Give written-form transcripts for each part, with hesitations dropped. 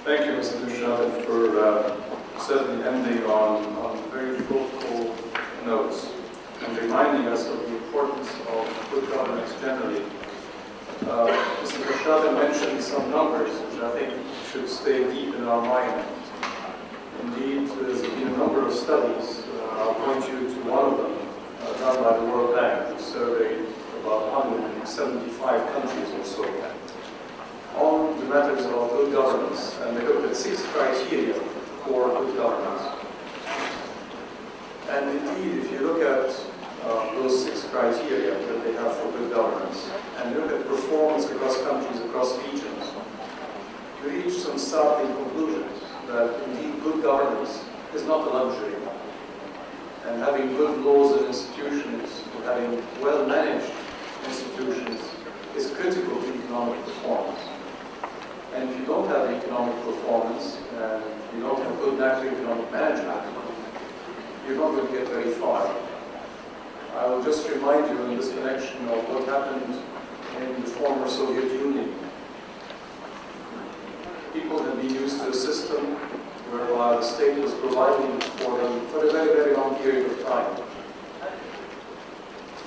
Thank you, Mr. Duchamp, for certainly ending on very fruitful notes and reminding us of the importance of good governance generally. Mr. Duchamp mentioned some numbers which I think should stay deep in our mind. Indeed, there's been a number of studies, I'll point you to one of them, done by the World Bank, who surveyed about 175 countries or so, on the matters of good governance, and they looked at 6 criteria for good governance. And indeed, if you look at those 6 criteria that they have for good governance, and look at performance across countries, across regions, you reach some startling conclusions that indeed good governance is not a luxury. And having good laws and institutions, having well-managed institutions, is critical to economic performance. And if you don't have economic performance, and you don't have good macroeconomic management, you're not going to get very far. I will just remind you in this connection of what happened in the former Soviet Union. People had been used to a system whereby the state was providing for them for a very, very long period of time.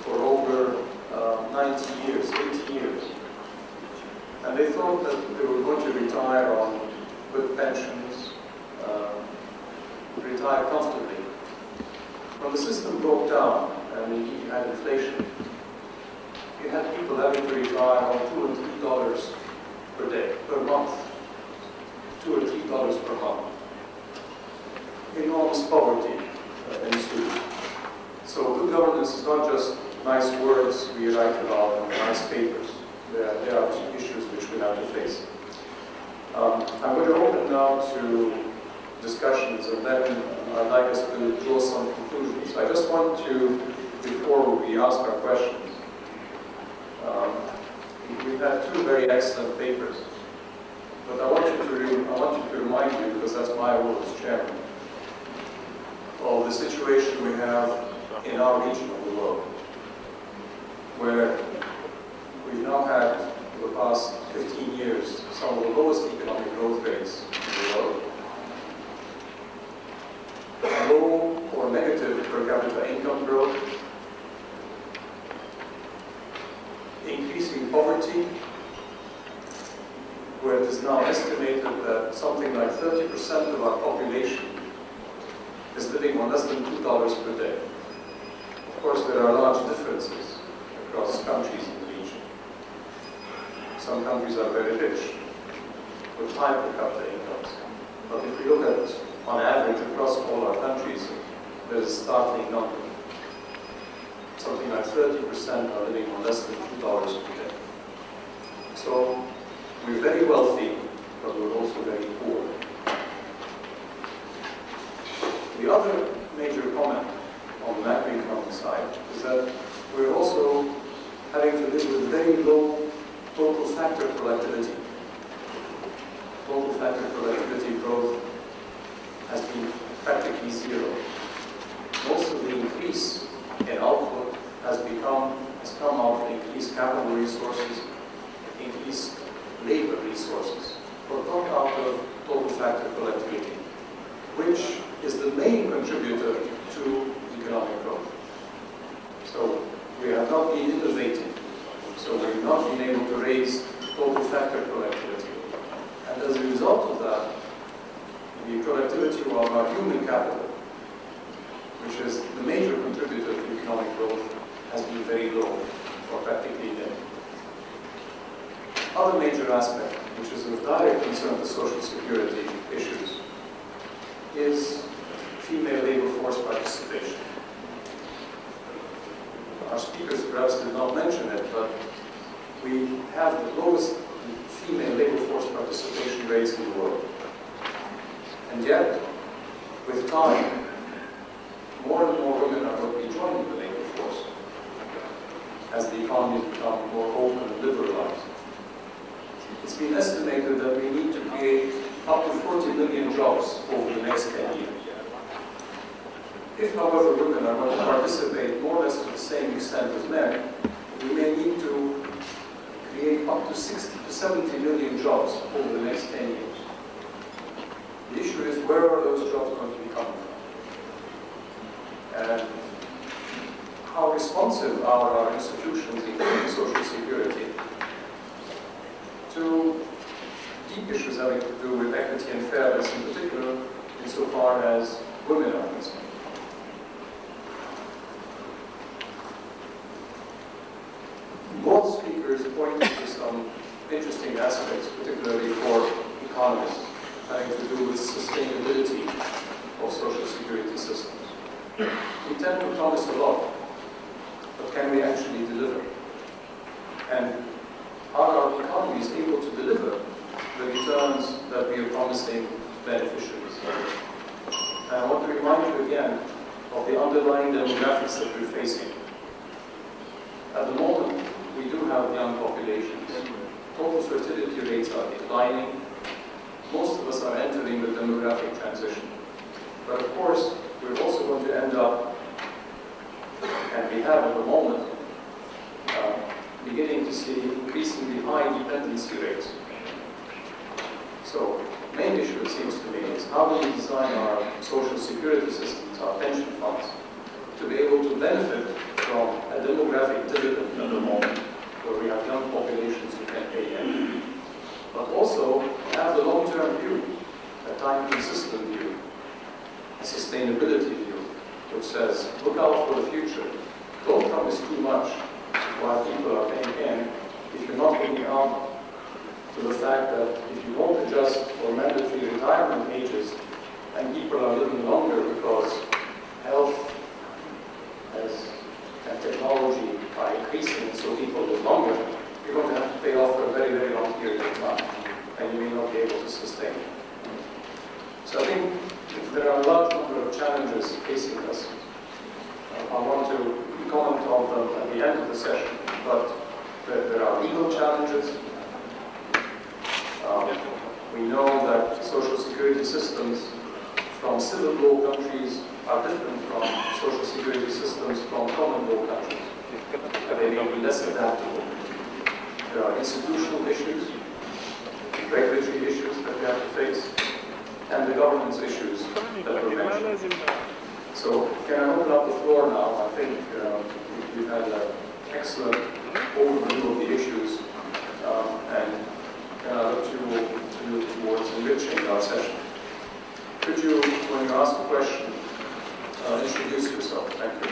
For over 90 years, 80 years. And they thought that they were going to retire on good pensions, retire comfortably. When the system broke down and you had inflation, you had people having to retire on $2 and $3 per day, per month. $2 or $3 per month. Enormous poverty ensued. So good governance is not just nice words we write about and nice papers. There are issues which we have to face. I'm going to open now to discussions, and then I'd like us to draw some conclusions. I just want to, before we ask our questions, we've had 2 very excellent papers, but I want you to remind you, because that's my role as chairman, of the situation we have in our region of the world, where we've now had, for the past 15 years, some of the lowest economic growth rates in the world, low or negative per capita income growth, increasing poverty, where it is now estimated that something like 30% of our population is living on less than $2 per day. Of course, there are large differences across countries in the region. Some countries are very rich, with high per capita incomes. But if we look at, on average, across all our countries, there's a startling number. Something like 30% are living on less than $2 per day. So we're very wealthy, but we're also very poor. The other major comment on the macroeconomic side is that we're also having to live with very low total factor productivity. Total factor productivity growth has been practically zero. Most of the increase in output has come out of increased capital resources, increased labor resources, but not out of total factor productivity, which is the main contributor to economic growth. So we have not been innovating, so we've not been able to raise total factor productivity. And as a result of that, the productivity of our human capital, which is the major contributor to economic growth, has been very low, or practically nil. Other major aspect, which is of direct concern to social security issues, is female labor force participation. Our speakers perhaps did not mention it, but we have the lowest female labor force participation rates in the world. And yet, with time, more and more women are going to be joining the labor force as the economy has become more open and liberalized. It's been estimated that we need to create up to 40 million jobs over the next 10 years. If, however, women are going to participate more or less to the same extent as men, we may need to create up to 60 to 70 million jobs over the next 10 years. The issue is, where are those jobs going to be coming from? And how responsive are our institutions, including Social Security, to deep issues having to do with equity and fairness, in particular, insofar as women are concerned. Both speakers pointed to some interesting aspects, particularly for economists, having to do with sustainability of social security systems. We tend to promise a lot, but can we actually deliver? And are our economies able to deliver the returns that we are promising beneficiaries? And I want to remind you again of the underlying demographics that we're facing. At the moment, we do have young populations. Total fertility rates are declining. Most of us are entering the demographic transition. But of course, we're also going to end up, and we have at the moment, beginning to see increasingly high dependency rates. So, main issue, it seems to me, is how do we design our social security systems, our pension funds, to be able to benefit from a demographic dividend at the moment, where we have young populations who can pay in, but also have the long-term view, a time-consistent view, a sustainability view, which says, look out for the future. Don't promise too much while people are paying in, if you're not looking out to the fact that if you won't adjust for mandatory retirement ages, and people are living longer because health and technology are increasing, and so people live longer, you're going to have to pay off for a very, very long period of time, and you may not be able to sustain. So I think there are a large number of challenges facing us. I want to comment on them at the end of the session, but there are legal challenges. We know that social security systems from civil law countries are different from social security systems from common law countries. They may be less adaptable. There are institutional issues, regulatory issues that we have to face, and the governance issues that were mentioned. So, can I open up the floor now? I think we've had an excellent overview of the issues, and can I look to you towards enriching our session? Could you, when you ask a question, introduce yourself? Thank you.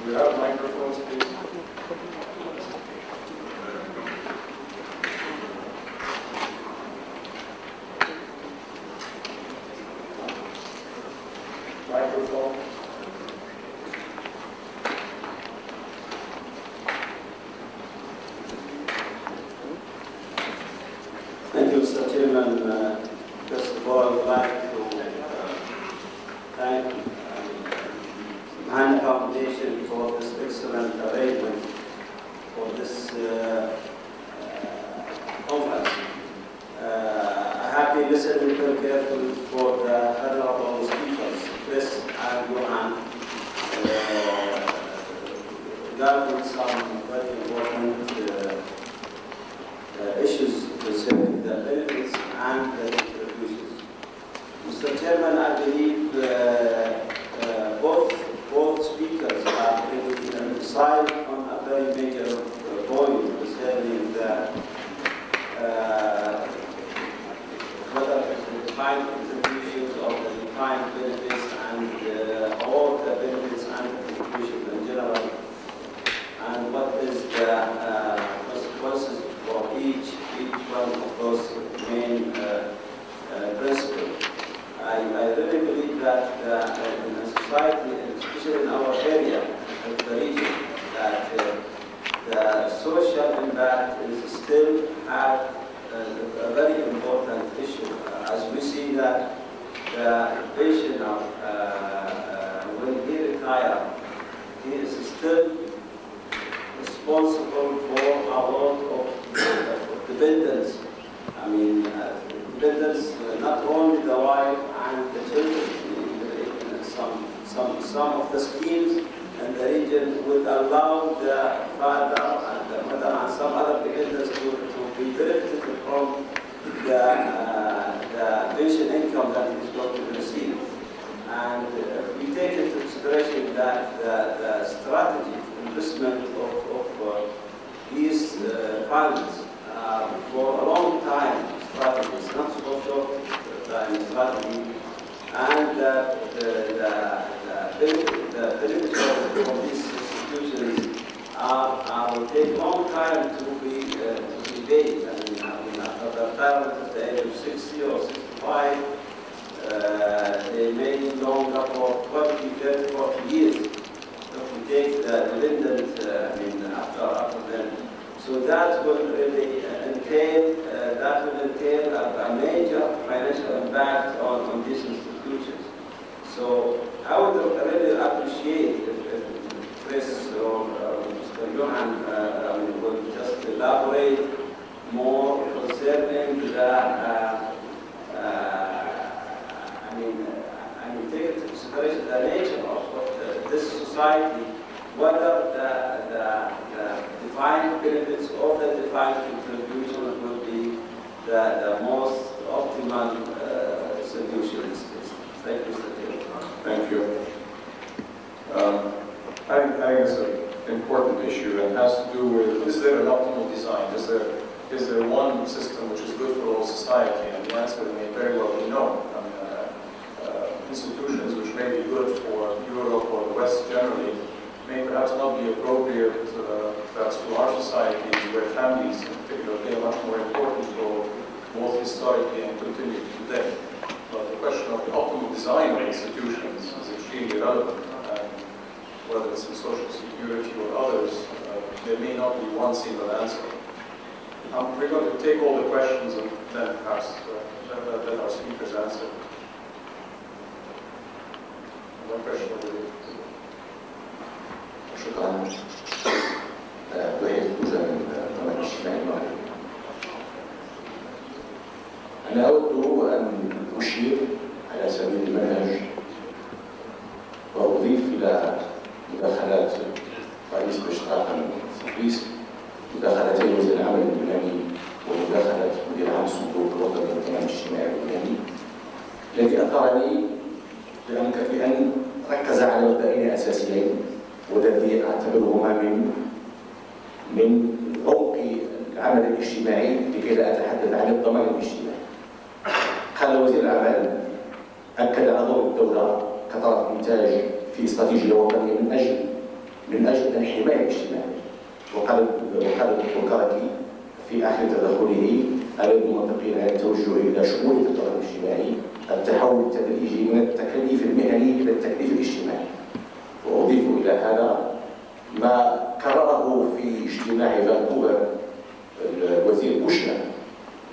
Do we have microphones, please? Microphone. Thank you, Mr. Chairman. First of all, I would like to thank the Foundation for this excellent arrangement for this conference. I have been listening very carefully for the honorable speakers, Chris and Johan, regarding some very important issues concerning the benefits and the contributions. Mr. Chairman, I believe both speakers have emphasized on a very major point concerning the whether the defined contributions or the defined benefits and all the benefits and contributions in general, and what is the consequences for each one of those main principles. I really believe that in a society, especially in our area, in the region, that the social impact is still a very important issue. As we see that the pensioner, when he retires, he is still responsible for a lot of dependence. I mean, dependence not only the wife and the children, some of the schemes in the region would allow the father and the mother and some other dependents to be benefited from the pension income that is going to be received. And we take into consideration that the strategy investment of these funds for a long time strategies, not so short time strategy, and the benefits of these institutions will take long time to be paid. I mean, after the retirement at the age of 60 or 65, they may be longer for 20, 30, 40 years. If we take the dependent, after them. So that will really entail a major financial impact on these institutions. So I would really appreciate if Chris or Mr. Johan would just elaborate more concerning take into consideration the nature of this society, whether the defined benefits of the defined contribution will be the most optimal solution in this case. Thank you, Mr. Chair. Thank you. I think it's an important issue and has to do with, is there an optimal design? Is there one system which is good for all society? And the answer may very well be no. Institutions which may be good for Europe or the West generally may perhaps not be appropriate perhaps for our societies where families in particular play a much more important role both historically and continue today. But the question of the optimal design of institutions is extremely relevant. Whether it's in social security or others, there may not be one single answer. We're going to take all the questions and then perhaps let our speakers answer. One question over here. شكرا. وحيد جزء من الضمان الاجتماعي المغربي. أنا أود أن أشير على سبيل المنهج وأضيف إلى مداخلات رئيس الاشتراك الرئيس مداخلتين وزير العمل اللبناني ومداخلة مدير عام الصندوق الوطني للضمان الاجتماعي اللبناني الذي أثارني بأن ركز على مبدئين أساسيين والذي أعتبرهما من عمق العمل الاجتماعي لكي لا أتحدث عن الضمان الاجتماعي. قال وزير الأعمال أكد على دور الدولة كطرف إنتاج في استراتيجية وطنية من أجل الحماية الاجتماعية. وقال الدكتور كركي في آخر تدخله أريد المنطقين أن يتوجهوا إلى شمولية الضمان الاجتماعي، التحول التدريجي من التكليف المهني إلى التكليف الاجتماعي. وأضيف إلى هذا ما كرره في اجتماع فانكوفر الوزير بوشنا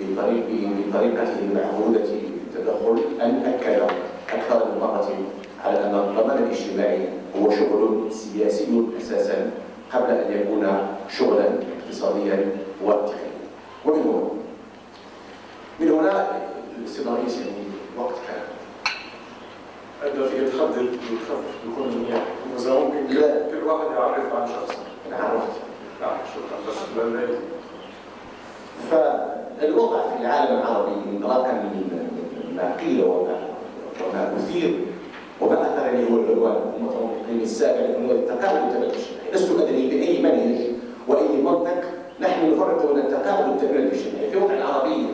بطريقته المعهودة في التدخل، أن أكد أكثر من مرة على أن الضمان الاجتماعي هو شغل سياسي أساسا قبل أن يكون شغلا اقتصاديا وتقنيا. ومن هنا السيد الرئيس وقت كان أبدأ في تحدد وتخفف بكل منيح وإذا ممكن كل واحد يعرف عن شخصه. أنا عرفت. نعم شكرا بس لله. فالوضع في العالم العربي انطلاقا من ما قيل وما أثير وما أثرني هو العنوان المؤتمر الإقليمي السابع هو التقاعد التأمين الاجتماعي. لست أدري بأي منهج وأي منطق نحن نفرق بين التقاعد والتأمين الاجتماعي. في الوضع العربي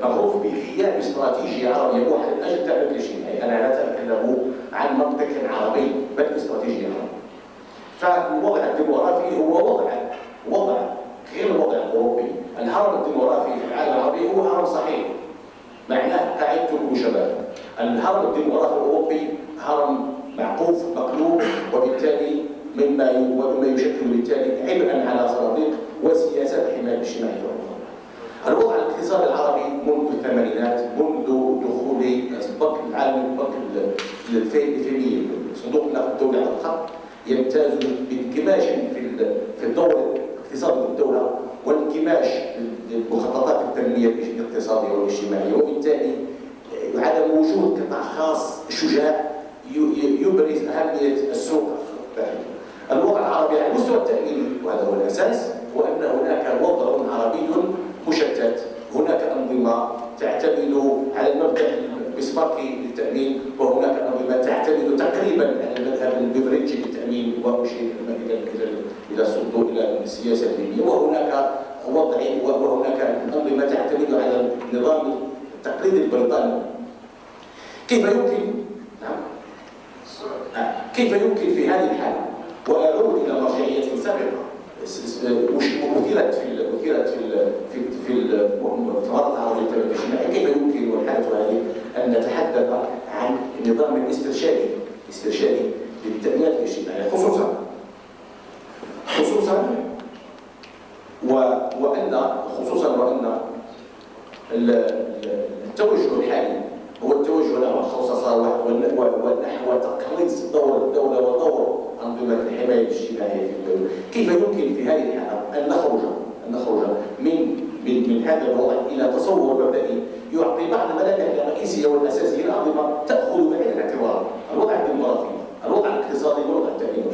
معروف بغياب استراتيجية عربية واحدة من أجل التأمين الاجتماعي. أنا لا أتكلم عن منطق عربي بل استراتيجية عربية. فالوضع الديموغرافي هو وضع غير الوضع الأوروبي. الهرم الديموغرافي في العالم العربي هو هرم صحيح، معناه قاعدته شباب. الهرم الديموغرافي الأوروبي هرم معقوف مقلوب وبالتالي مما يشكل بالتالي عبئا على صناديق وسياسات الحماية الاجتماعية في أوروبا. الوضع الاقتصادي العربي منذ الثمانينات، منذ دخول البنك العالمي البنك الفيدرالي صندوق النقد الدولي على الخط يمتاز بانكماش في الدور الاقتصادي للدولة وانكماش لمخططات التنمية الاقتصادية والاجتماعية، وبالتالي عدم عدم وجود قطاع خاص شجاع يبرز أهمية السوق الداخلي. الوضع العربي على المستوى التأميني، وهذا هو الأساس، هو أن هناك وضع عربي مشتت. هناك أنظمة تعتمد على المبدأ البسماركي للتأمين، وهناك أنظمة تعتمد تقريبا على المذهب البيفريجي للتأمين، وأشير إلى الصندوق إلى السياسة الدينية، وهناك أنظمة تعتمد على النظام التقليدي البريطاني. كيف يمكن كيف يمكن في هذه الحالة، وأعود إلى مرجعية سابقة أثيرت في المؤتمرات العربية للتنمية الاجتماعية، كيف يمكن والحالة هذه أن نتحدث عن نظام استرشادي للتنمية الاجتماعية وأن التوجه الحالي هو التوجه نحو الخصوصية ونحو تقليص دور الدولة ودور أنظمة الحماية الاجتماعية في الدولة. كيف يمكن في هذه الحالة أن نخرج من هذا الوضع إلى تصور مبدئي يعطي بعض الملامح الرئيسية والأساسية الأنظمة تأخذ بعين الاعتبار الوضع الديموغرافي، الوضع الاقتصادي، والوضع التأميني.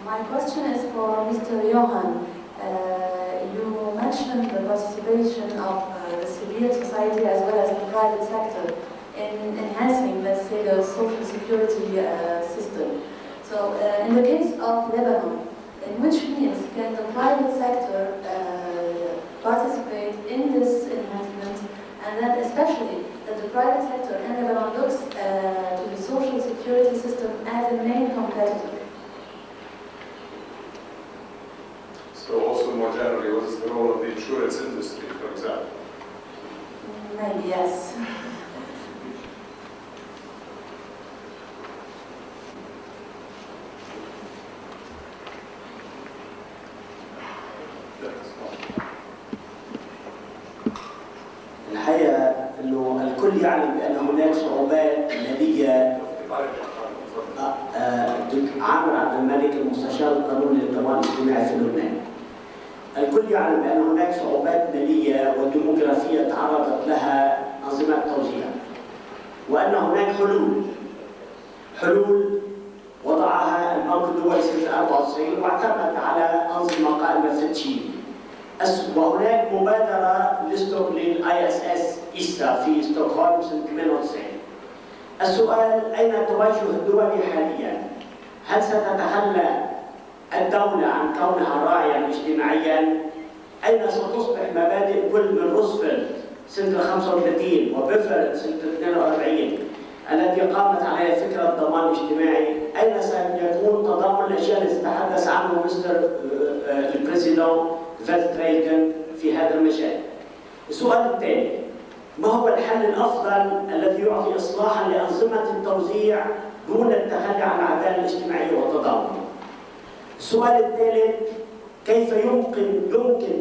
My question is for Mr. Johan. You mentioned the participation of the civil society as well as the private sector in enhancing, let's say, the social security system. So, in the case of Lebanon, in which means can the private sector participate in this enhancement, and then especially that the private sector in Lebanon looks to the social security system as a main competitor? So also more generally, what is the role of the insurance industry, for example? Maybe, yes. الحقيقة أنه الكل يعلم بأن هناك صعوبات مالية. عامر عبد الملك، المستشار القانوني للضمان الاجتماعي في لبنان. الكل يعلم بأن هناك صعوبات مالية وديموغرافية تعرضت لها أنظمة التوزيع، وأن هناك حلول وضعها البنك الدولي سنة 94 واعتمد على أنظمة قائمة في تشيل. وهناك مبادرة للISS إيستا في ستوكهولم سنة 98. السؤال: أين توجه الدول حاليا؟ هل ستتخلى الدولة عن كونها راعيا اجتماعيا؟ أين ستصبح مبادئ كل من روزفلت سنة 35 وبيفرت سنة 42 التي قامت عليها فكرة الضمان الاجتماعي؟ أين سيكون تضامن الأشياء التي تحدث عنه مستر البريزيدون فالتريكن في هذا المجال؟ السؤال الثاني: ما هو الحل الأفضل الذي يعطي إصلاحا لأنظمة التوزيع دون التخلي عن العدالة الاجتماعية والتضامن؟ السؤال الثالث: كيف يمكن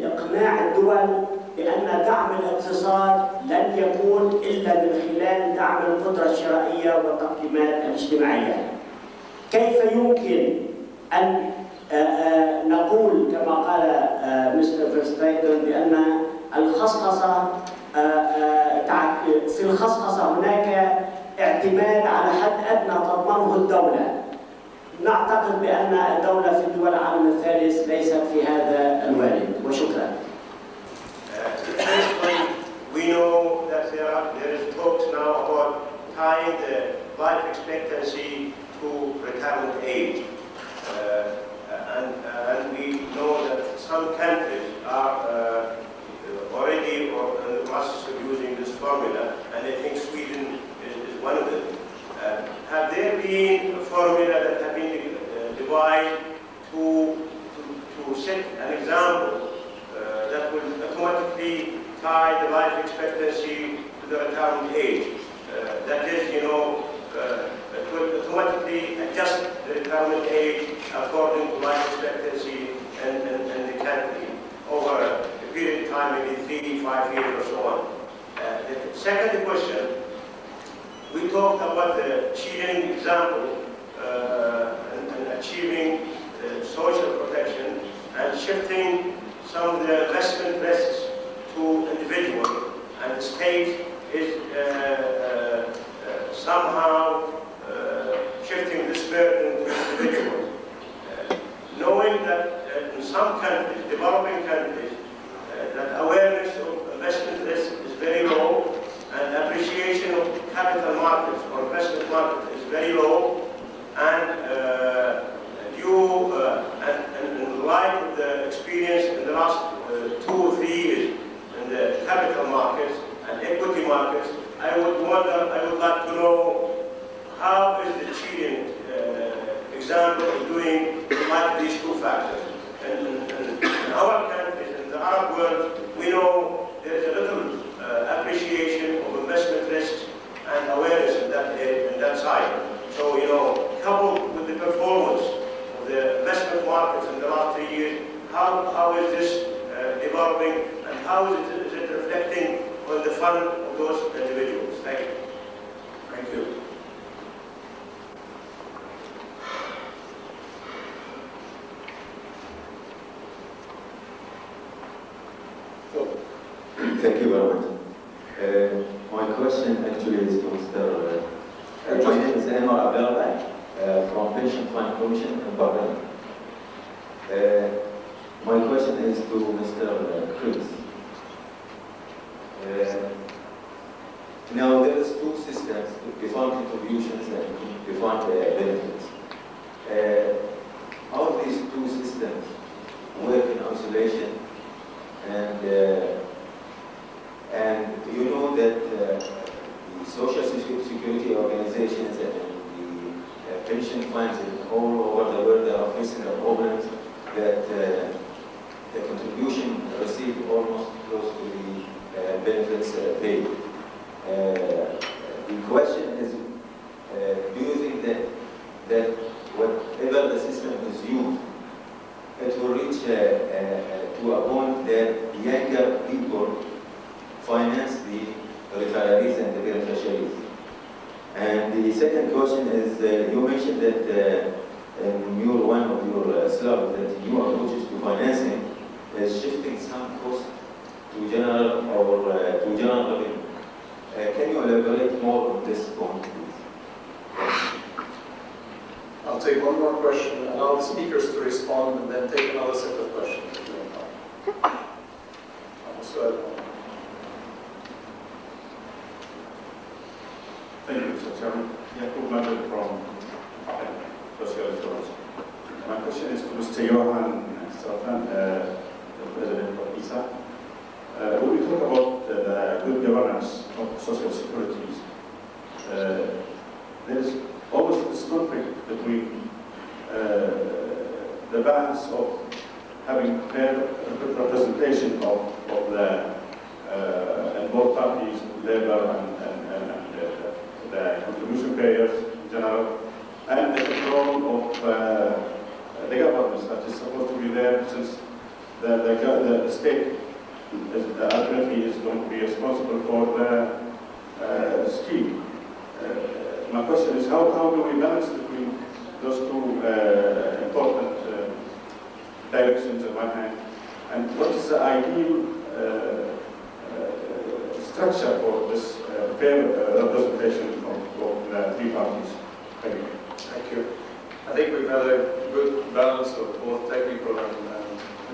إقناع الدول بأن دعم الاقتصاد لن يكون إلا من خلال دعم القدرة الشرائية والتقديمات الاجتماعية؟ كيف يمكن أن نقول كما قال مستر فيرسترايتن بأن في الخصخصة هناك اعتماد على حد أدنى تضمنه الدولة؟ نعتقد بأن الدولة في دول العالم الثالث ليست في هذا الوارد، وشكرا. We know that there is talks now about tying the life expectancy to retirement age. And we know that some countries are already in the process of using this formula, and I think Sweden is one of them. Have there been a formula that have been devised to set an example that will automatically tie the life expectancy to the retirement age? That is, it will automatically adjust the retirement age according to life expectancy and the country over a period of time, maybe 3-5 years or so on. The second question, we talked about the Chilean example and achieving social protection and shifting some of the investment risks to individuals, and the state is somehow shifting this burden to individuals. Knowing that in some countries, developing countries, that awareness of investment risk is very low, and appreciation of capital markets or investment markets is very low, and in light of the experience in the last 2 or 3 years in the capital markets and equity markets, I would like to know how is the Chilean example of doing like these two factors. And in our countries, in the Arab world, we know there is a little appreciation of investment risks and awareness in that side. So, you know, coupled with the performance of the investment markets in the last 3 years, how is this developing, and how is it reflecting on the fund of those individuals? Thank you. Thank you. Thank you very much. My question actually is to Mr. My name is Emar Abdelrahman from Pension Fund Commission in Bahrain. My question is to Mr. Chris. Now there is two systems, defined contributions and defined benefits. How these two systems work in isolation, and you know that the social security organizations and the pension funds all over the world are facing the problems that the contribution received almost close to the benefits paid. The question is, do you think that whatever the system is used, it will reach to a point that younger people finance the retirees and the beneficiaries? And the second question is, you mentioned that in one of your slides that new approaches to financing is shifting some cost to general or to general revenue. Can you elaborate more on this point, please? I'll take one more question, allow the speakers to respond, and then take another set of questions. Thank you, Mr. Chairman. Yakub Madrid from Social Insurance. My question is to Mr. Johan Sartan, the President of ISA. When we talk about the good governance of social securities, there is always this conflict between the balance of having fair representation of the and both parties, labor and the contribution payers in general, and the control of the governance that is supposed to be there, since the state ultimately is going to be responsible for the scheme. My question is, how do we balance between those two important directions on one hand, and what is the ideal structure for this fair representation of the three parties? Thank you. Thank you. I think we've had a good balance of both technical and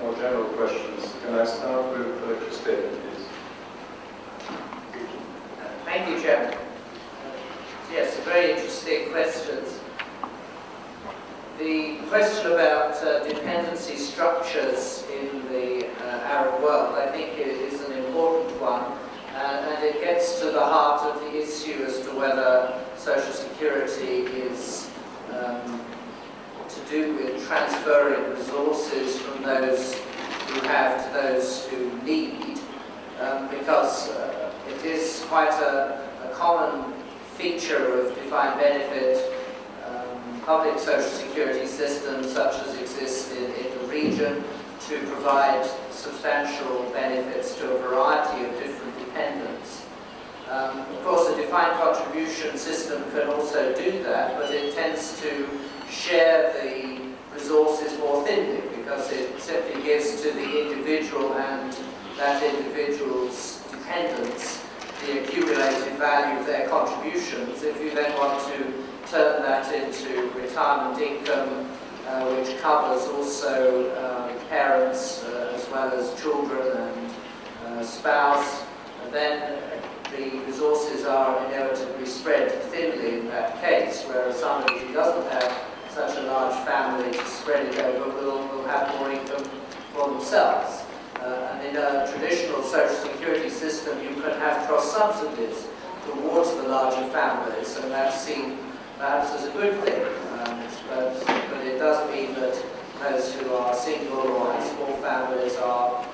more general questions. Can I start with Christine, please? Thank you, Chairman. Yes, very interesting questions. The question about dependency structures in the Arab world, I think, is an important one, and it gets to the heart of the issue as to whether Social Security is to do with transferring resources from those who have to those who need, because it is quite a common feature of defined benefit public social security systems such as exist in the region to provide substantial benefits to a variety of different dependents. Of course, a defined contribution system can also do that, but it tends to share the resources more thinly because it simply gives to the individual and that individual's dependents the accumulated value of their contributions. If you then want to turn that into retirement income, which covers also parents as well as children and spouse, then the resources are inevitably spread thinly in that case, whereas somebody who doesn't have such a large family to spread it over will have more income for themselves. And in a traditional social security system, you can have cross-subsidies towards the larger families, and that's seen perhaps as a good thing. But it does mean that those who are single or have small families are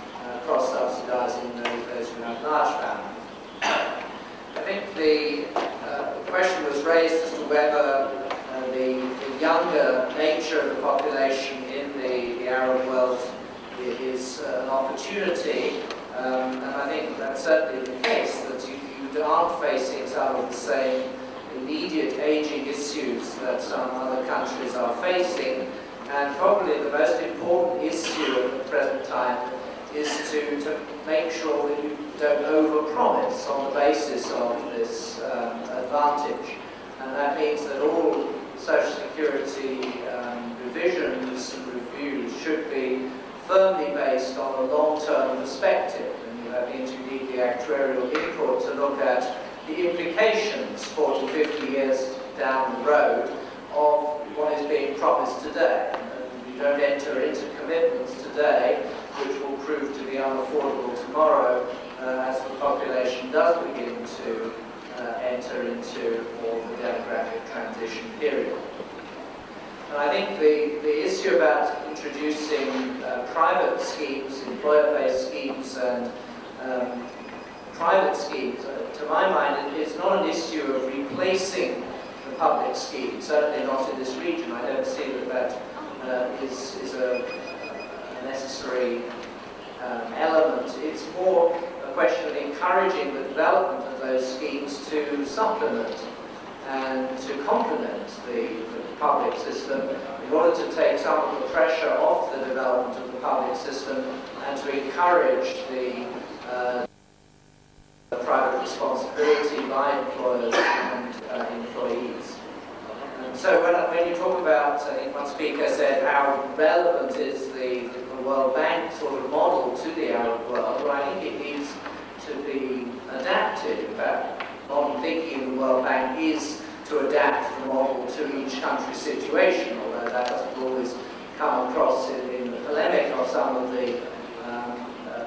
cross-subsidising those who have large families. I think the question was raised as to whether the younger nature of the population in the Arab world is an opportunity, and I think that's certainly the case, that you aren't facing some of the same immediate aging issues that some other countries are facing, and probably the most important issue at the present time is to make sure that you don't overpromise on the basis of this advantage. And that means that all Social Security revisions and reviews should be firmly based on a long-term perspective. And that means you need the actuarial input to look at the implications 40, 50 years down the road of what is being promised today. And you don't enter into commitments today which will prove to be unaffordable tomorrow as the population does begin to enter into more of the demographic transition period. And I think the issue about introducing private schemes, employer-based schemes, and private schemes, to my mind, it's not an issue of replacing the public scheme, certainly not in this region. I don't see that is a necessary element. It's more a question of encouraging the development of those schemes to supplement and to complement the public system in order to take some of the pressure off the development of the public system and to encourage the private responsibility by employers and employees. And so when you talk about, I think one speaker said, how relevant is the World Bank sort of model to the Arab world, well, I think it needs to be adapted. In fact, modern thinking in the World Bank is to adapt the model to each country's situation, although that doesn't always come across in the polemic of some of the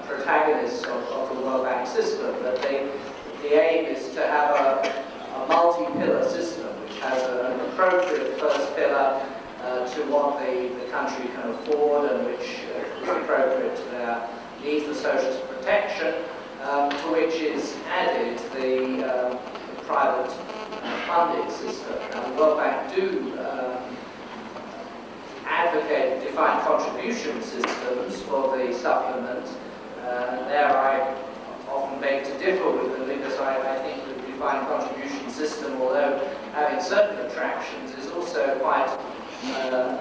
protagonists of the World Bank system. But the aim is to have a multi-pillar system which has an appropriate first pillar to what the country can afford and which is appropriate to their need for social protection, to which is added the private funding system. Now, the World Bank do advocate defined contribution systems for the supplement, and there I often beg to differ with them because I think the defined contribution system, although having certain attractions, is also quite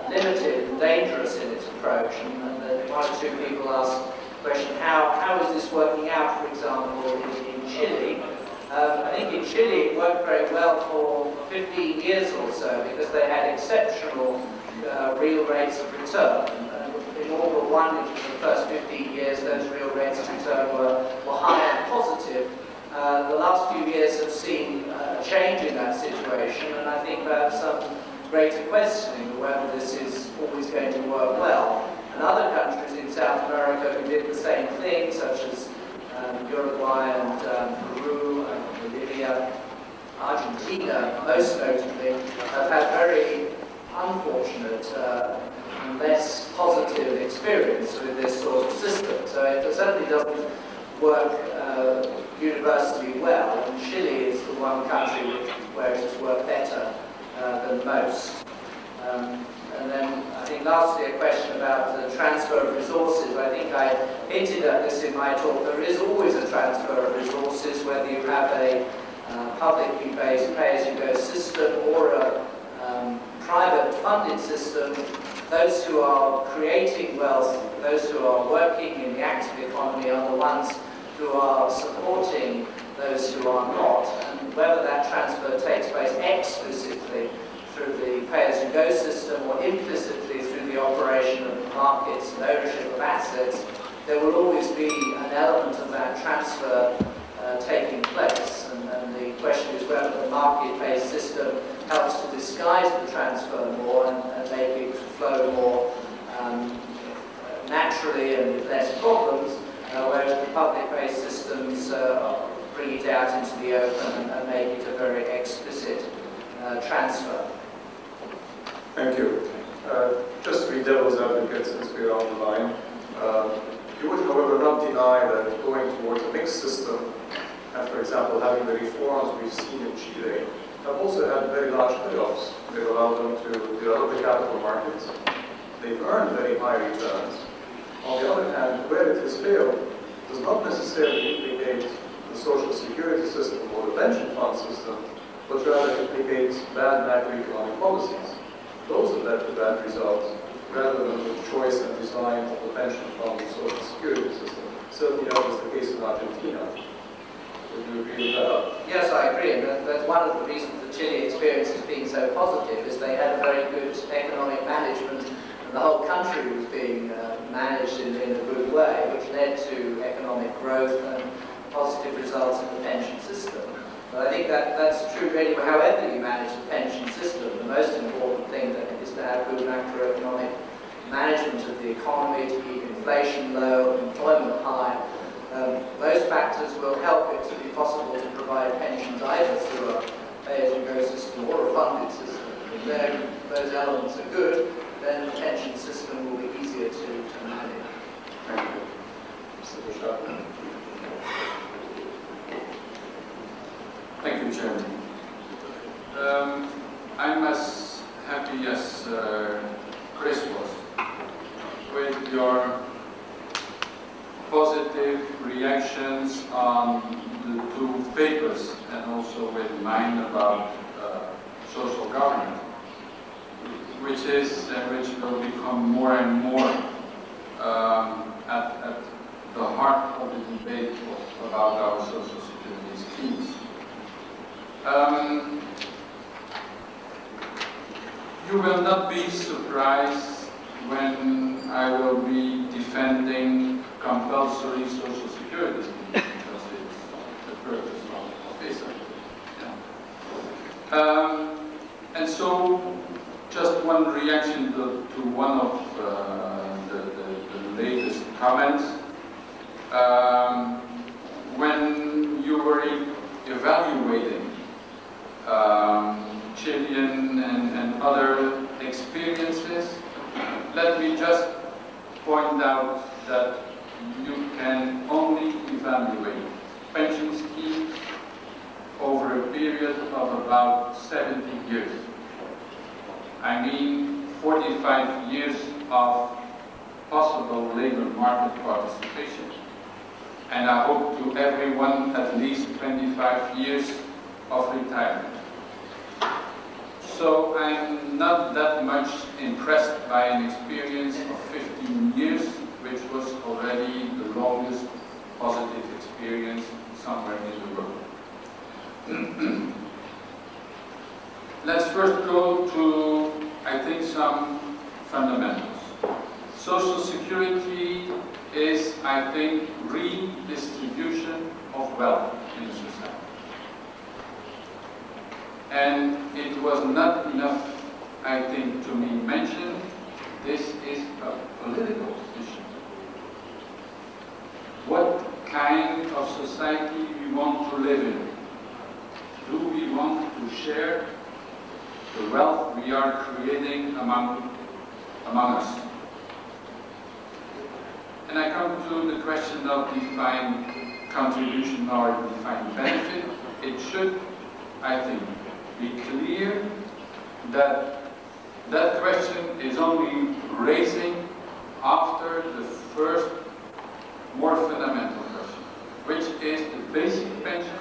limited and dangerous in its approach. And one or two people asked the question, how is this working out, for example, in Chile? I think in Chile it worked very well for 15 years or so because they had exceptional real rates of return. In all but one of the first 15 years, those real rates of return were high and positive. The last few years have seen a change in that situation, and I think perhaps some greater questioning of whether this is always going to work well. And other countries in South America who did the same thing, such as Uruguay and Peru and Bolivia, Argentina, most notably, have had very unfortunate and less positive experience with this sort of system. So it certainly doesn't work universally well, and Chile is the one country where it has worked better than most. And then I think lastly, a question about the transfer of resources. I think I hinted at this in my talk. There is always a transfer of resources, whether you have a publicly based pay-as-you-go system or a private funded system. Those who are creating wealth, those who are working in the active economy are the ones who are supporting those who are not. And whether that transfer takes place explicitly through the pay-as-you-go system or implicitly through the operation of markets and ownership of assets, there will always be an element of that transfer taking place. And the question is whether the market-based system helps to disguise the transfer more and make it flow more naturally and with less problems, whereas the public-based systems bring it out into the open and make it a very explicit transfer. Thank you. Just to be devil's advocate, since we are on the line, you would, however, not deny that going towards a mixed system, and for example, having the reforms we've seen in Chile, have also had very large payoffs. They've allowed them to develop the capital markets. They've earned very high returns. On the other hand, where it has failed does not necessarily implicate the social security system or the pension fund system, but rather implicates bad macroeconomic policies. Those have led to bad results, rather than the choice and design of the pension fund and social security system. Certainly that was the case in Argentina. Would you agree with that? Yes, I agree, and that's one of the reasons the Chile experience has been so positive, is they had a very good economic management, and the whole country was being managed in a good way, which led to economic growth and positive results in the pension system. But I think that's true really however you manage the pension system. The most important thing is to have good macroeconomic management of the economy, to keep inflation low, employment high. Those factors will help it to be possible to provide pensions either through a pay-as-you-go system or a funded system. If those elements are good, then the pension system will be easier to manage. Thank you. Mr. Bashar. Thank you, Chairman. I'm as happy as Chris was with your positive reactions on the two papers and also with mine about social government, which will become more and more at the heart of the debate about our social security schemes. You will not be surprised when I will be defending compulsory social security schemes, because it's the purpose of this. Yeah. And so, just one reaction to one of the latest comments. When you were evaluating Chilean and other experiences, let me just point out that you can only evaluate pension schemes over a period of about 70 years. I mean 45 years of possible labor market participation, and I hope to everyone at least 25 years of retirement. So I'm not that much impressed by an experience of 15 years, which was already the longest positive experience somewhere in the world. Let's first go to, I think, some fundamentals. Social security is, I think, redistribution of wealth in society. And it was not enough, I think, to me mention, this is a political issue. What kind of society we want to live in? Do we want to share the wealth we are creating among us? And I come to the question of defined contribution or defined benefit. It should, I think, be clear that that question is only raising after the first, more fundamental question, which is the basic pension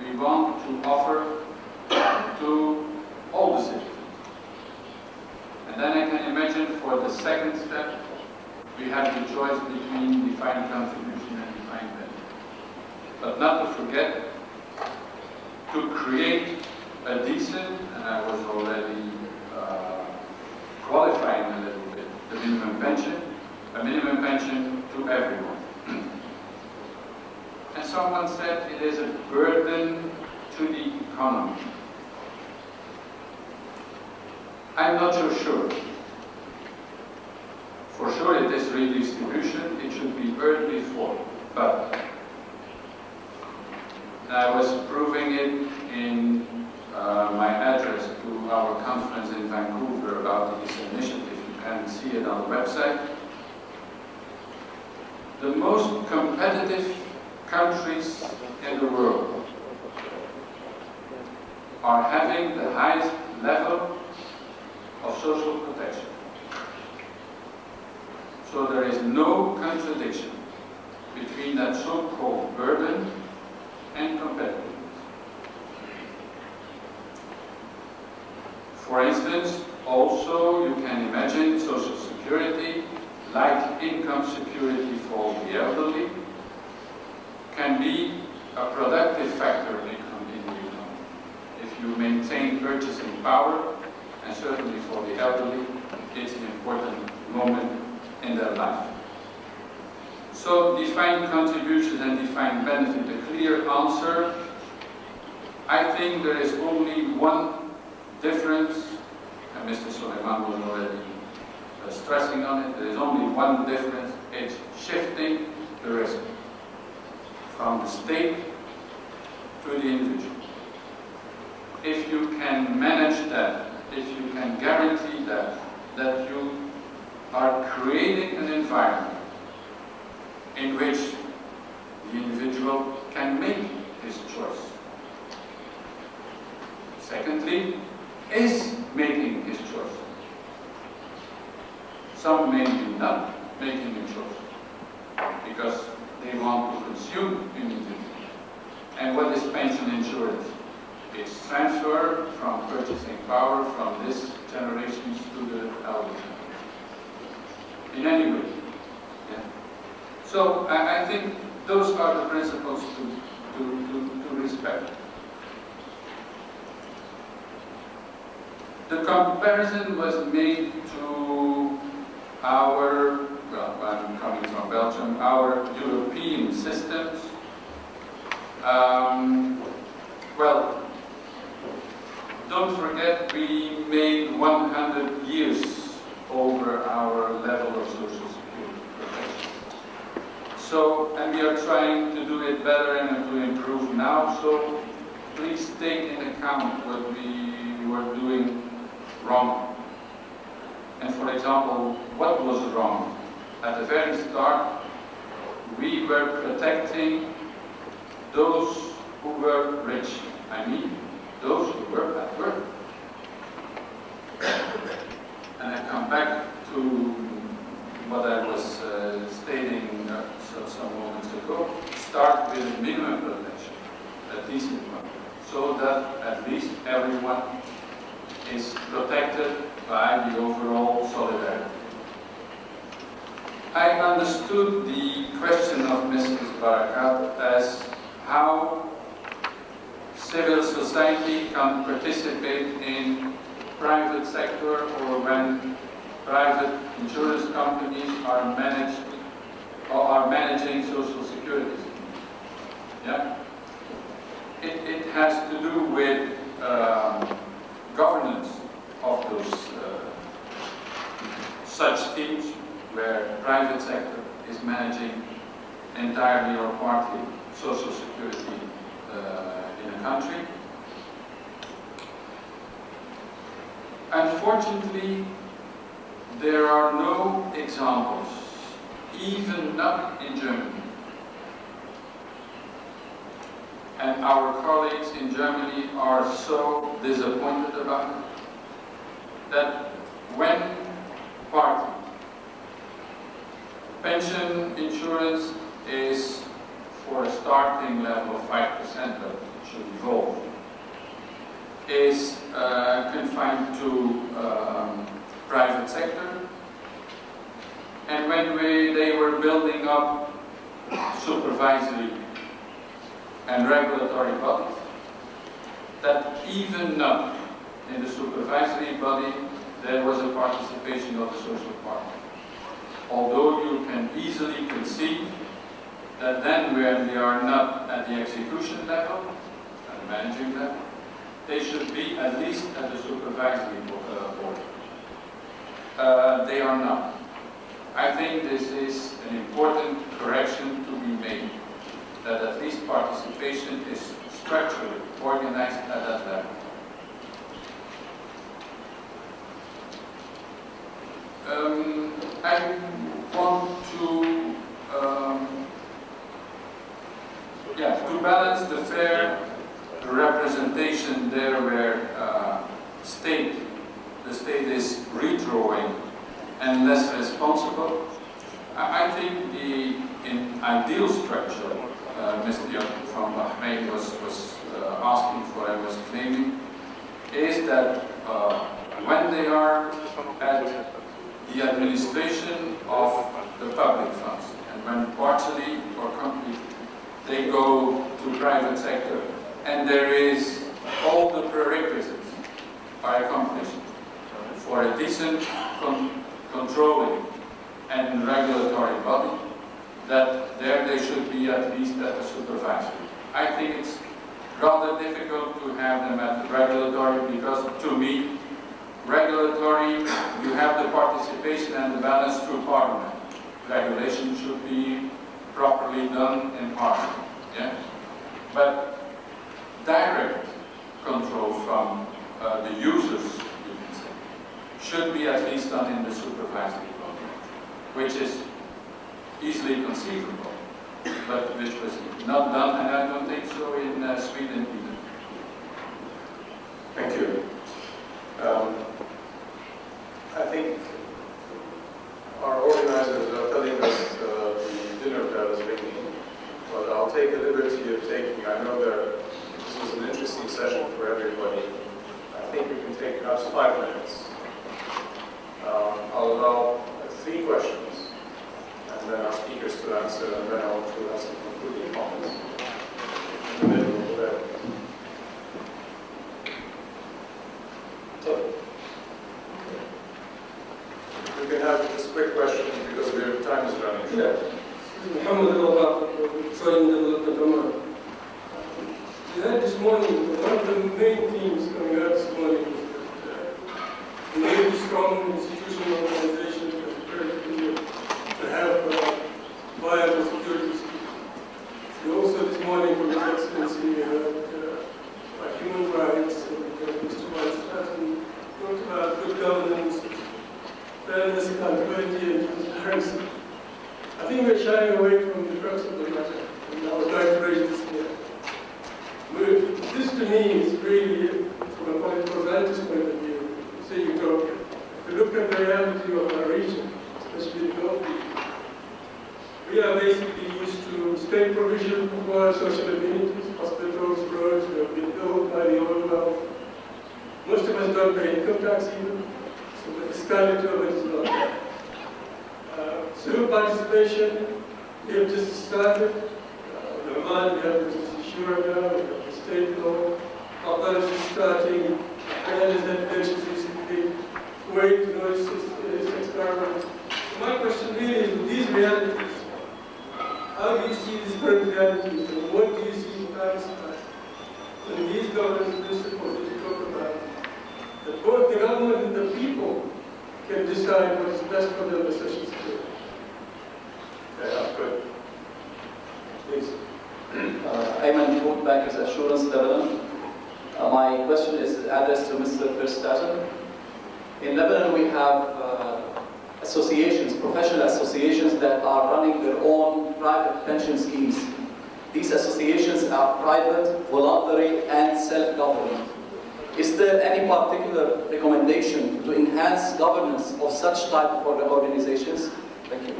we want to offer to all the citizens. And then I can imagine for the second step, we have the choice between defined contribution and defined benefit. But not to forget to create a decent, and I was already qualifying a little bit, the minimum pension, a minimum pension to everyone. And someone said it is a burden to the economy. I'm not so sure. For sure it is redistribution, it should be earned before, but I was proving it in my address to our conference in Vancouver about this initiative. You can see it on the website. The most competitive countries in the world are having the highest level of social protection. So there is no contradiction between that so-called burden and competitiveness. For instance, also you can imagine Social Security, like income security for the elderly, can be a productive factor in the economy. If you maintain purchasing power, and certainly for the elderly, it's an important moment in their life. So defined contributions and defined benefit, a clear answer. I think there is only one difference, and Mr. Suleiman was already stressing on it, there is only one difference, it's shifting the risk from the state to the individual. If you can manage that, if you can guarantee that you are creating an environment in which the individual can make his choice. Secondly, is making his choice. Some may be not making a choice because they want to consume immediately. And what is pension insurance? It's transfer from purchasing power from this generation to the elder generation. In any way. Yeah. So I think those are the principles to respect. The comparison was made to our, well, I'm coming from Belgium, our European systems. Well, don't forget we made 100 years over our level of social security protection. So, and we are trying to do it better and to improve now, so please take in account what we were doing wrong. And for example, what was wrong? At the very start, we were protecting those who were rich. I mean, those who were at work. And I come back to what I was stating some moments ago. Start with a minimum protection, a decent one, so that at least everyone is protected by the overall solidarity. I understood the question of Mrs. Barakat as how civil society can participate in private sector or when private insurance companies are managed or are managing social security. Yeah? It has to do with governance of those such schemes where private sector is managing entirely or partly social security in a country. Unfortunately, there are no examples, even not in Germany. And our colleagues in Germany are so disappointed about it, that when party. Pension insurance is for a starting level of 5%, but it should evolve, is confined to private sector. And when they were building up supervisory and regulatory bodies, that even not in the supervisory body there was a participation of the social partner. Although you can easily conceive that then when they are not at the execution level, at the managing level, they should be at least at the supervisory board. They are not. I think this is an important correction to be made, that at least participation is structurally organized at that level. I want to balance the fair representation there where the state is redrawing and less responsible. I think in ideal structure, Mr. from Bahrain was asking for and was claiming, is that when they are at the administration of the public funds, and when partially or completely they go to private sector, and there is all the prerequisites are accomplished for a decent controlling and regulatory body, that there they should be at least at the supervisory. I think it's rather difficult to have them at the regulatory, because to me, regulatory, you have the participation and the balance through Parliament. Regulation should be properly done in Parliament. Yeah? But direct control from the users, you can say, should be at least done in the supervisory body, which is easily conceivable, but which was not done, and I don't think so in Sweden either. Thank you. I think our organizers are telling us the dinner bell is ringing, but I'll take a liberty of taking, I know that this was an interesting session for everybody. I think we can take perhaps 5 minutes. I'll allow 3 questions, and then our speakers to answer, and then I'll have some concluding comments. In the middle of that. So, we can have just quick questions because our time is running short. Muhammad Soil Development Oman. We had this morning, one of the main themes coming out this morning was that we need a strong institutional organization to have viable security systems. We also this morning from His Excellency we heard human rights, Mr. Vice President talked about good governance, fairness, accountability, and transparency. I think we're shying away from the crux of the matter, and I would like to raise this here. This to me is really, from a political scientist point of view, say utopia. If you look at the reality of our region, especially the Gulf region, we are basically used to state provision for social amenities, hospitals, roads, we have been built by the oil wealth. Most of us don't pay income tax even, so the fiscality of it is not there. Civil participation, we have just started. In Oman, we have the Shura now, we have the state law. Qatar is starting, and is that mentioned recently. Kuwait, you know, is experiment. So my question really is, with these realities, how do you see these current realities, and what do you see in Pakistan? And these governance principles that you talk about, that both the government and the people can decide what is best for their national security. Yeah, good. Please. Ayman Food Bankers Assurance Lebanon. My question is addressed to Mr. Firstaten. In Lebanon, we have associations, professional associations that are running their own private pension schemes. These associations are private, voluntary, and self-government. Is there any particular recommendation to enhance governance of such type of organizations? Thank you.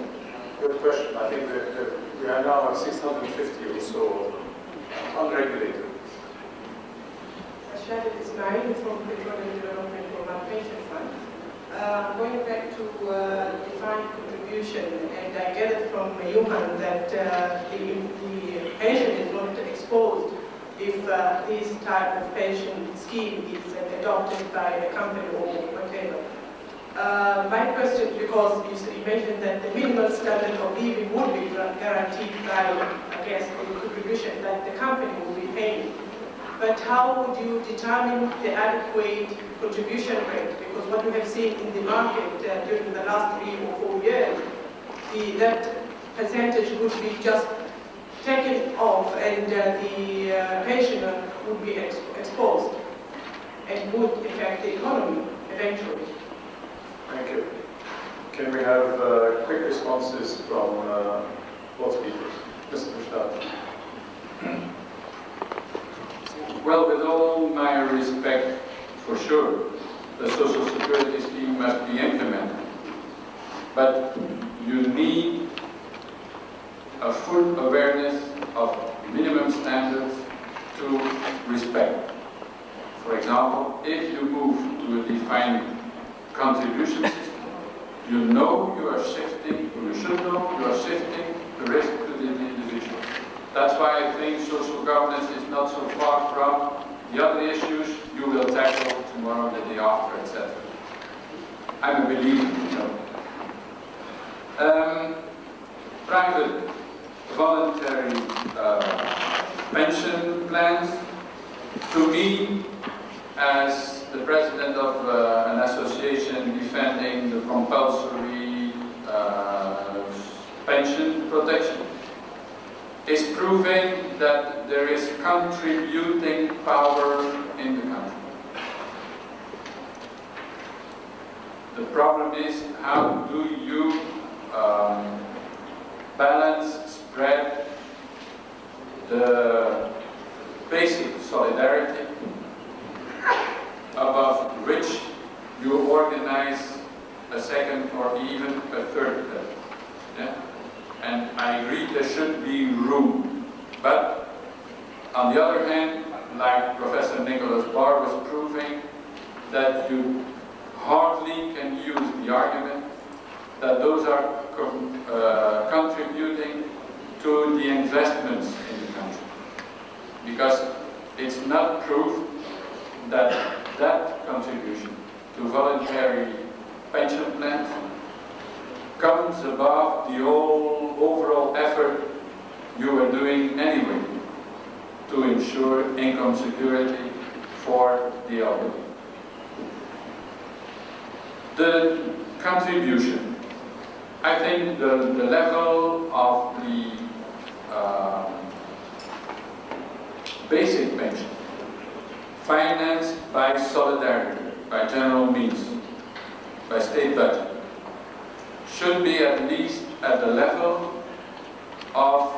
Good question. I think that we are now at 650 or so unregulated. Shahid Ismail from Petroleum Development Program Pension Fund. Going back to defined contribution, and I get it from Johan that the pension is not exposed if this type of pension scheme is adopted by the company or whatever. My question, because you mentioned that the minimum standard of living would be guaranteed by, I guess, the contribution that the company will be paying. But how would you determine the adequate contribution rate? Because what we have seen in the market during the last 3 or 4 years, that percentage would be just taken off and the pensioner would be exposed and would affect the economy eventually. Thank you. Can we have quick responses from both speakers? Mr. Mushtaq. Well, with all my respect, for sure, the social security scheme must be implemented. But you need a full awareness of minimum standards to respect. For example, if you move to a defined contribution system, you know you are shifting, or you should know you are shifting the risk to the individual. That's why I think social governance is not so far from the other issues you will tackle tomorrow, the day after, etc. I'm a believer, you know. Private voluntary pension plans, to me, as the president of an association defending the compulsory pension protection, is proving that there is contributing power in the country. The problem is, how do you balance, spread the basic solidarity above which you organize a second or even a third pillar. Yeah? And I agree there should be room. But on the other hand, like Professor Nicholas Barr was proving, that you hardly can use the argument that those are contributing to the investments in the country. Because it's not proof that that contribution to voluntary pension plans comes above the whole overall effort you are doing anyway to ensure income security for the elderly. The contribution, I think the level of the basic pension financed by solidarity, by general means, by state budget, should be at least at the level of,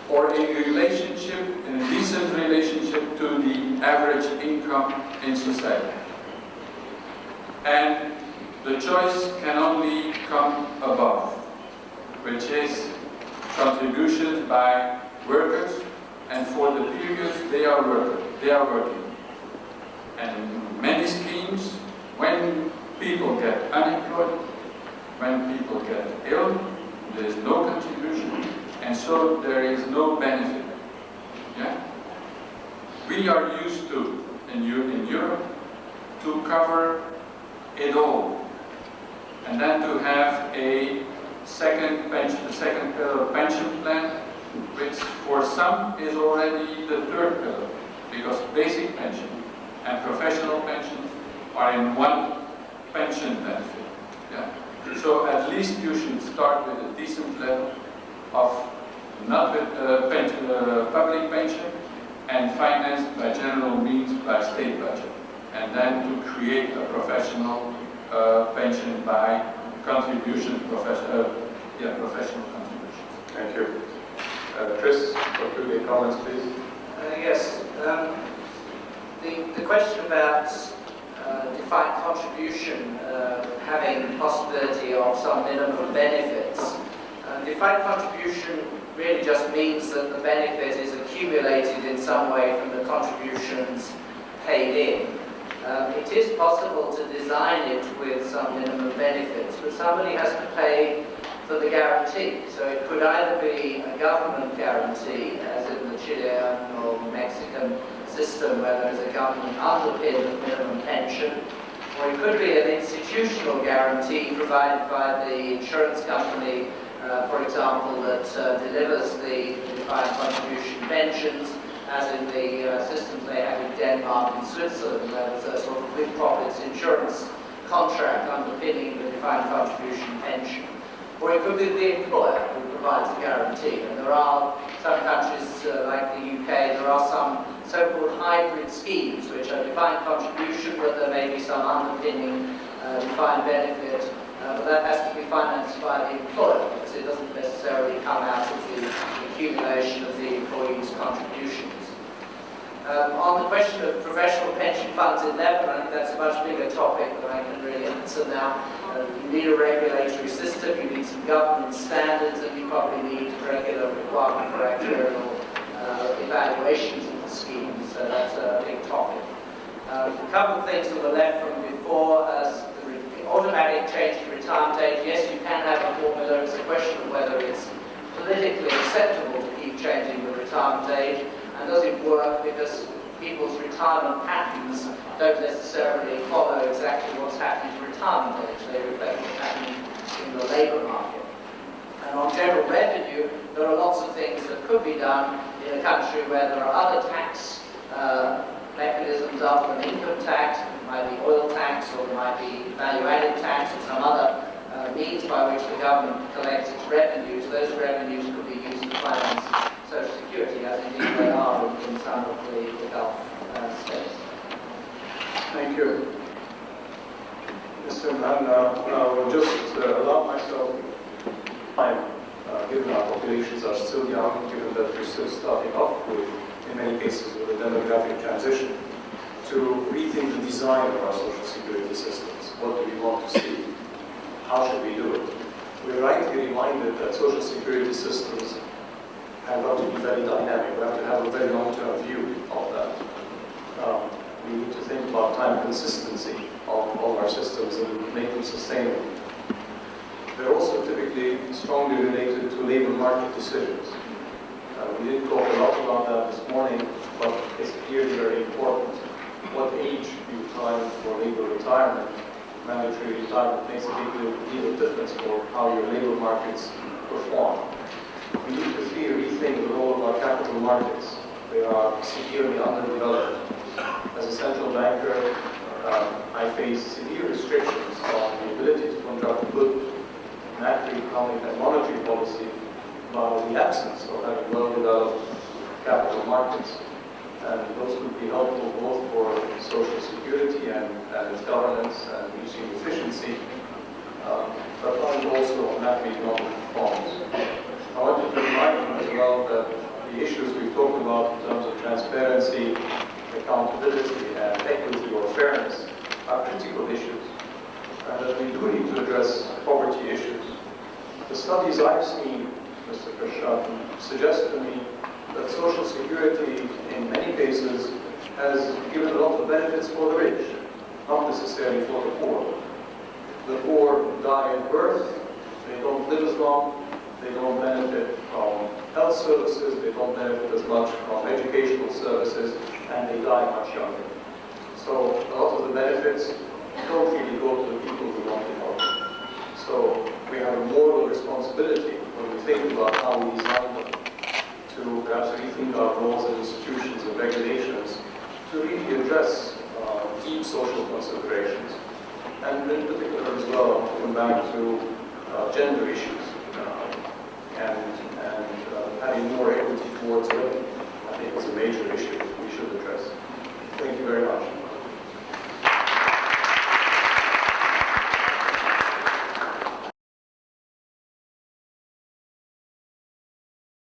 or in relationship, in a decent relationship to the average income in society. And the choice can only come above, which is contributions by workers, and for the periods they are working. And many schemes, when people get unemployed, when people get ill, there is no contribution, and so there is no benefit. Yeah? We are used to, in Europe, to cover it all, and then to have a second pillar pension plan, which for some is already the third pillar, because basic pension and professional pensions are in one pension benefit. Yeah. So at least you should start with a decent level of not with public pension and financed by general means by state budget, and then to create a professional pension by contribution, professional contributions. Thank you. Chris, concluding comments, please. Yes. The question about defined contribution having the possibility of some minimum benefits. Defined contribution really just means that the benefit is accumulated in some way from the contributions paid in. It is possible to design it with some minimum benefits, but somebody has to pay for the guarantee. So it could either be a government guarantee, as in the Chilean or Mexican system where there is a government underpin of minimum pension, or it could be an institutional guarantee provided by the insurance company, for example, that delivers the defined contribution pensions, as in the systems they have in Denmark and Switzerland, where there's a sort of with-profits insurance contract underpinning the defined contribution pension. Or it could be the employer who provides the guarantee. And there are some countries like the UK, there are some so-called hybrid schemes which are defined contribution, but there may be some underpinning defined benefit. But that has to be financed by the employer, because it doesn't necessarily come out of the accumulation of the employee's contributions. On the question of professional pension funds in Lebanon, I think that's a much bigger topic than I can really answer now. You need a regulatory system, you need some government standards, and you probably need regular requirement for actuarial evaluations of the schemes. So that's a big topic. A couple of things to the left from before, as the automatic change to retirement age. Yes, you can have a formula. It's a question of whether it's politically acceptable to keep changing the retirement age. And does it work? Because people's retirement patterns don't necessarily follow exactly what's happening to retirement age. They reflect what's happening in the labour market. And on general revenue, there are lots of things that could be done in a country where there are other tax mechanisms other than income tax. It might be oil tax, or it might be value-added tax, or some other means by which the government collects its revenues. Those revenues could be used to finance Social Security, as indeed they are in some of the Gulf states. Thank you. Mr. Mann, I will just allow myself time, given our populations are still young, given that we're still starting off with, in many cases, with a demographic transition, to rethink the design of our social security systems. What do we want to see? How should we do it? We're rightly reminded that social security systems have got to be very dynamic. We have to have a very long-term view of that. We need to think about time consistency of all our systems and make them sustainable. They're also typically strongly related to labor market decisions. We didn't talk a lot about that this morning, but it's clearly very important. What age you time for labor retirement, mandatory retirement, makes a big deal of difference for how your labor markets perform. We need to rethink the role of our capital markets. They are severely underdeveloped. As a central banker, I face severe restrictions on the ability to conduct good macroeconomic and monetary policy by the absence of having well-developed capital markets. And those could be helpful both for social security and its governance and reaching efficiency, but also on macroeconomic performance. I wanted to remind you as well that the issues we've talked about in terms of transparency, accountability, and equity or fairness are critical issues, and that we do need to address poverty issues. The studies I've seen, Mr. Prashad, suggest to me that Social Security, in many cases, has given a lot of benefits for the rich, not necessarily for the poor. The poor die at birth, they don't live as long, they don't benefit from health services, they don't benefit as much from educational services, and they die much younger. So a lot of the benefits don't really go to the people who want it most. So we have a moral responsibility when we think about how we design them to perhaps rethink our laws and institutions and regulations to really address deep social considerations. And in particular as well, to come back to gender issues and having more equity towards women, I think is a major issue we should address. Thank you very much.